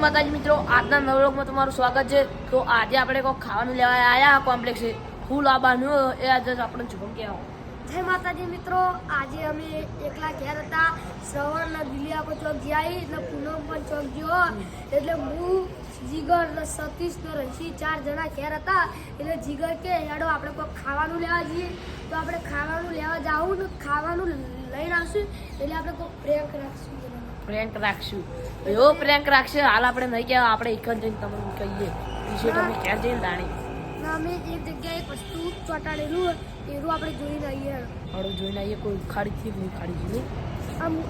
માતાજી મિત્રો, આજના નવલોકમાં તમારું સ્વાગત છે. તો આજે આપણે કોઈ ખાવાનું લેવા આવ્યા કોમ્પ્લેક્સ ફૂલ આબાનું એ આજે આપણે શુભમ કહેવા. જય માતાજી મિત્રો, આજે અમે એકલા ઘેર હતા. શ્રવણ દિલિયાકો ચોક જઈ એટલે પૂનમ પણ ચોક ગયો એટલે હું જીગર સતીશ ને રણસી 4 જણા ઘેર હતા. એટલે જીગર કે હેડો આપણે કોઈ ખાવાનું લેવા જઈએ. તો આપણે ખાવાનું લેવા જાવું ને ખાવાનું લઈને આવશું એટલે આપણે કોઈ પ્રેન્ક રાખશું. એવો પ્રેન્ક રાખશે. હાલ આપણે નહીં કહેવા, આપણે એક જ જઈને તમને કહીએ વિશે તમે ક્યાં જઈને દાણી અમે એક જગ્યાએ એક વસ્તુ ચોંટાડેલું એવું આપણે જોઈને આવીએ. હાડો જોઈને આવીએ. કોઈ ઉખાડીથી નહીં ઉખાડી નહીં.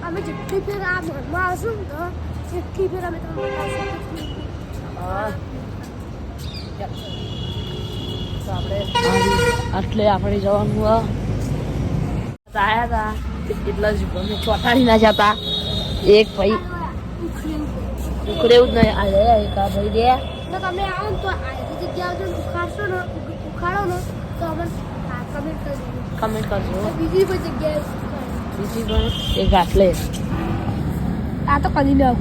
અમે જેટલી ફેર આ ઘરમાં આવશું ને એટલી ફેર અમે તમને બતાવશું. તો આપણે એટલે આપણે જવાનું આવ્યા હતા એટલા જ ગમે ચોટાડી ના જતા. એક ભાઈ ઉખડે એવું જ નહીં. આ લે એક આ ભાઈ દે તમે આવો ને તો આ જગ્યા આવજો ઉખાડશો ને ઉખાડો ને તો અમને કમેન્ટ કરજો. બીજી પણ જગ્યાએ બીજી પણ એક આટલે આ તો કદી ના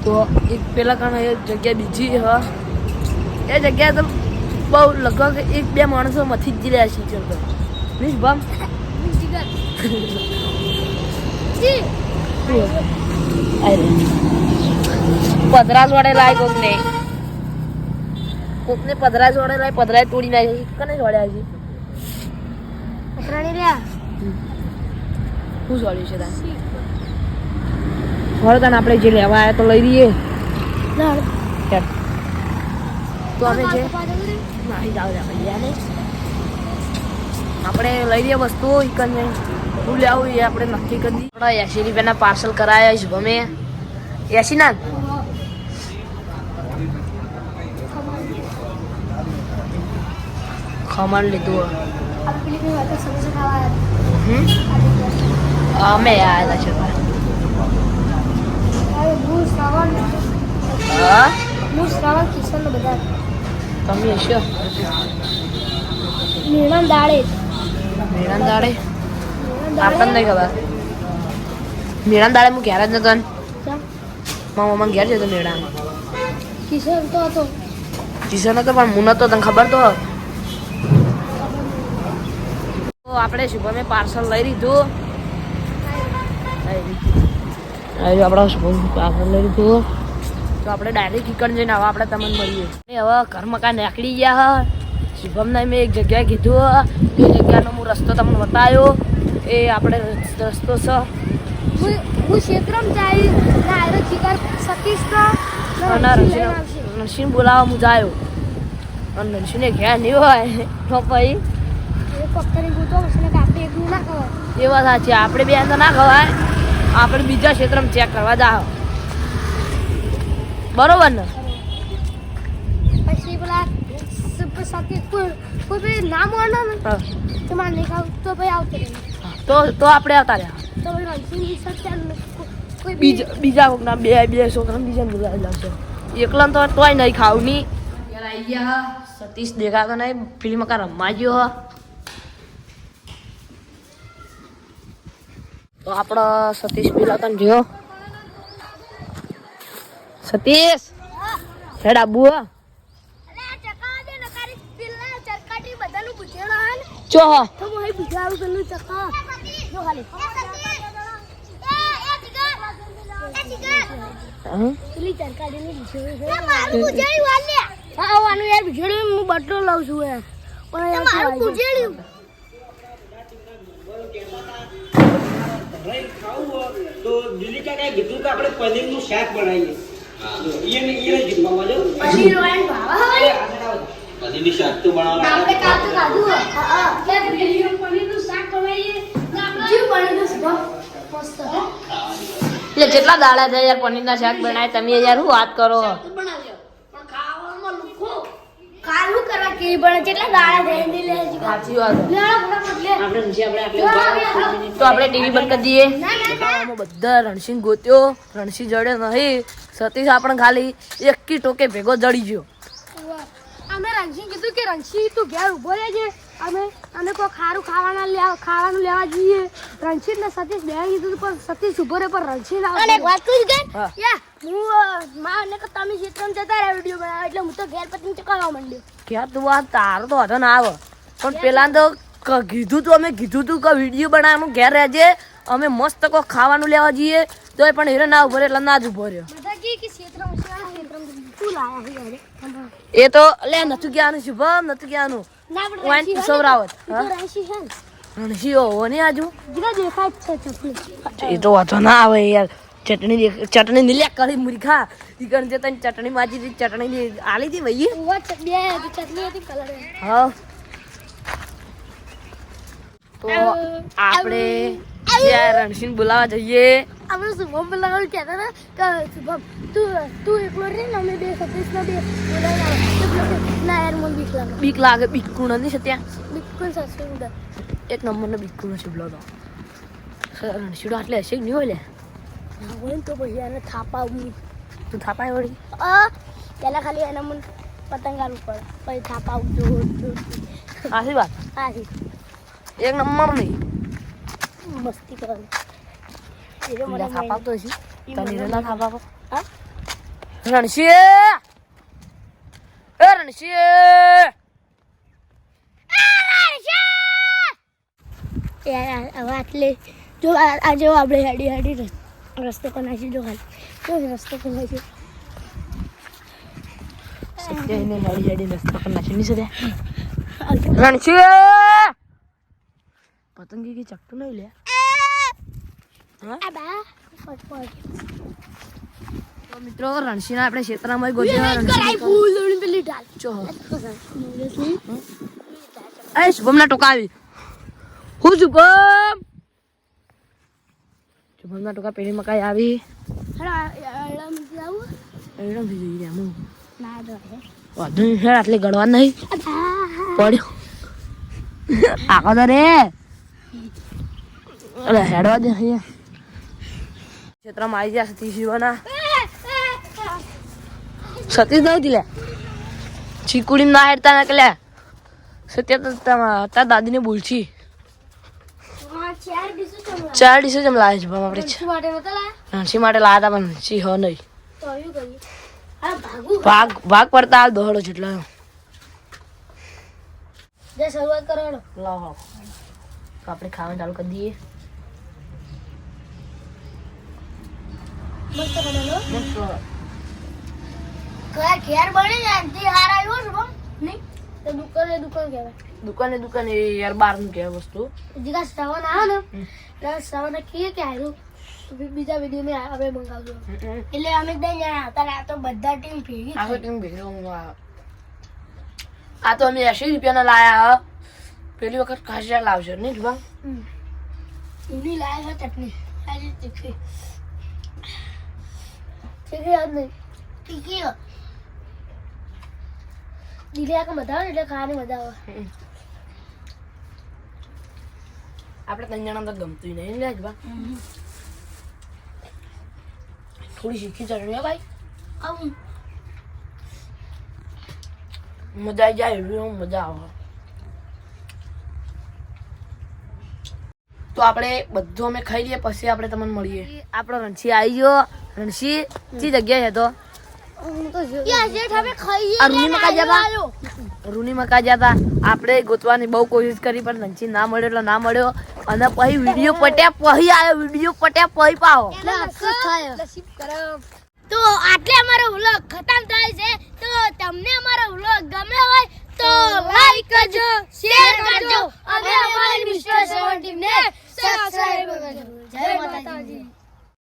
તો એક પેલા કારણે એક જગ્યા બીજી હ એ જગ્યાએ તો બહુ લગભગ 1-2 માણસો મથી જ રહ્યા છે. ચલો પ્લીઝ બમ પધરાસ વડે લાય કોકને પધરાસ વડે લાય. પધરાય તોડી નાખે. કને જોડ્યા છે પકડાણી રહ્યા શું સોલ્યું છે તાર હવે તને આપણે જે લેવા આવ્યા તો લઈ લઈએ. તો અમે જે નાહી જાવ આપણે લઈ લઈએ વસ્તુ કને શું લેવું એ આપણે નક્કી કરી દઈએ. 80 રૂપિયાના પાર્સલ કરાયા છે ગમે 80 ના ખમણ લીધું. અમે આવ્યા છે તમે હશો મેળાન દાડે આપણને નહીં ખબર. મેળાના દાડે હું ઘેર જ નતો. મારા મમ્મા ઘેર જતો મેળામાં. કિશન તો હતો કિશન હતો પણ હું નતો. તને ખબર તો આપણે શુભમે પાર્સલ લઈ લીધું. આપણે શુભમ પાર્સલ લઈ લીધું તો આપણે ડાયરેક્ટ ઈકણ જઈને હવે આપણે તમને મળીએ. હવે ઘર મકાન નીકળી ગયા. શુભમને મેં એક જગ્યાએ કીધું એ જગ્યાનો હું રસ્તો તમને બતાવ્યો. એ આપણે રસ્તો છે હું ક્ષેત્રમ જાય ના જીગર સતીશ નરસિંહ બોલાવવા હું જાયો અને નરસિંહને ઘેર નહીં હોય તો પછી એ વાત સાચી. આપણે બે તો ના ખવાય. આપણે બીજા ક્ષેત્રમાં ચેક કરવા જાવ બરોબર ને. પછી પેલા સતીશ કોઈ નામ વાળો ને તો મારે નહીં ખાવ તો ભાઈ આવતો તો આપણે આવતા રહ્યા. તો કોઈ બીજા કોકના બે છોકરા બીજા બોલાવી લાવશે. એકલા તો તોય નહીં ખાવ નહીં. આવી ગયા સતીશ દેખાતો નહીં. ફિલ્મ કા રમવા ગયો હ. તો આપણો સતીશ પેલા તને જોયો. સતીશ હેડ આબુ ચો હ બટલો લઉં છું તો દિલ્હી ક્યાં કઈ કીધું કે આપણે પનીરનું શાક બનાવીએ. પનીરનું શાક તો બનાવવાનું એટલે કેટલા દાડા થયા યાર પનીરના શાક બનાવે. તમે યાર શું વાત કરો. સાચી વાત. તો આપણે ટીવી બંધ કરી દઈએ. બધા રણસિંહ ગોત્યો. રણસિંહ જડે નહીં. સતીશ આપણે ખાલી એક કી ટોકે ભેગો જડી ગયો. અમે રણસિંહ કીધું કે રણસિંહ તું ઘેર ઊભો રહેજે અમે કોઈ ખાવાનું લેવા જઈએ રણસિંહ ને સતીશ બે કીધું પણ સતીશ ઊભો રહે પણ રણસિંહ ના અને વાત કહું કે હા. હું માં ને તમે ક્ષેત્રમાં જતા રહ્યા વિડીયો બનાવવા એટલે હું તો ઘેર પતિંગ ચકાવવા માંડ્યો ક્યાં તું આ તારો તો વાંધો ના આવે પણ પેલા તો અમે કીધું તું કે વિડીયો બનાવવાનું ઘેર રહેજે અમે મસ્ત કોઈ ખાવાનું લેવા જઈએ તોય પણ હીરો ના ઉભો રહ્યો એટલે ના જ ઉભો રહ્યો બધા કે ક્ષેત્રમાં શું લાયા છે એ તો લે નતું ક્યાંનું શુભમ નતું ક્યાંનું ના વાઈન સવરાવત હા રણસિંહ છે ને રણસી હોવો ને આજુ જીગા દેખાય જ છે ચકલી એ તો વાંધો ના આવે યાર ચટણી નીલ્યા કરી મૂર્ખા ઈકણ જે તને ચટણી માજી હતી ચટણી આલી હતી ભાઈ ઉવા બે ચટણી હતી કલર હા તો આપણે જ્યાં રણસીન બોલાવા જઈએ આપણે શુભમ બોલાવવાનું કહેતા ને કે શુભમ તું એકલો રે ને અમે બે સતીશ ને બે બોલાવવા ના યાર મને બીક લાગે બીક લાગે બીક કુણ નથી છે ત્યાં બિલકુલ સસ્તું ઉડે એક નંબરનો બીક કુણ છે બોલો તો રણસીડો આટલે હશે કે નહીં હોય લે ના હોય ને તો પછી એને થાપાવું તું થાપાય વળી પહેલાં ખાલી એને મને પતંગારું પડે પછી થાપાવું જોર આશી વાત હા એક નંબર નહીં મસ્તી કરવાની એ તો મને બીજા થાપાવતો હશે તને ના થાપાવો હા રણસી એ રણસી યાર હવે આટલે જો આ જો આપણે હેડી રસ્તો પર નાખી જો ખાલી જો રસ્તો પર નાખી સત્યાઈને હેડી રસ્તા પર નાખી નહીં સત્યા રણસી પતંગી કી ચકતું નહીં લે હા બા તો મિત્રો રણસીના આપણે ક્ષેત્રમાં ગોત્યા રણસી ફૂલ દોડી પેલી ઢાલ ચો એ શુભમના ટોકા આવી હું શુભમના ટોકા પેલી મકાઈ આવી એડમ થઈ જઈ રહ્યા હું વાંધો નહીં હેર આટલી ગળવા નહીં પડ્યો આખો તો રે અરે હેડવા દે અહીંયા ક્ષેત્રમાં આવી ગયા સતીશ શિવાના સતીશ નથી લે ચીકુડી ના હેડતા ના કે લે સત્ય તો તાર દાદીને બોલછી ચાર ડીસો જમ લાવે છે બાપ આપણે રણસી માટે લાયા હતા પણ સિંહ નહીં ભાગ પડતા હાલ દોડો જેટલો શરૂઆત કરવાનો લાવો તો આપણે ખાવાનું ચાલુ કરી દઈએ મસ્ત બનાવો ઘેર બની જાય તે હાર આવ્યો છે બમ નહીં તો દુકાન કહેવાય દુકાને યાર બહારનું કહેવાય વસ્તુ જીગા શ્રાવણ આવે ને એટલે શ્રાવણ કહીએ કે આવ્યું બીજા વિડીયો મેં આપણે મંગાવજો એટલે અમે દઈ જણા હતા આ તો બધા ટીમ ભેગી આ તો ટીમ ભેગી આ તો અમે 80 રૂપિયાના લાયા પેલી વખત ખાસા લાવશે નહીં જુબા એની લાયા છે ચટણી આજે તીખી યાદ નહીં તીખી દીલિયા કે મજા આવે એટલે ખાવાની મજા આવે આપણે 3 જણા તો ગમતું નહીં લે જુબા થોડી શીખી ચટણી ભાઈ આવું મજા આવી જાય એવી મજા આવે તો આપણે બધું અમે ખાઈ લઈએ પછી આપણે તમને મળીએ આપણો રણસી આવી ગયો રણસી કઈ જગ્યાએ હતો રૂની મકા જતા આપણે ગોતવાની બહુ કોશિશ કરી પણ રણસી ના મળ્યો એટલે ના મળ્યો અને પછી વિડીયો પટ્યા પછી આવ્યો વિડીયો પટ્યા પછી પાવો તો આટલે અમારો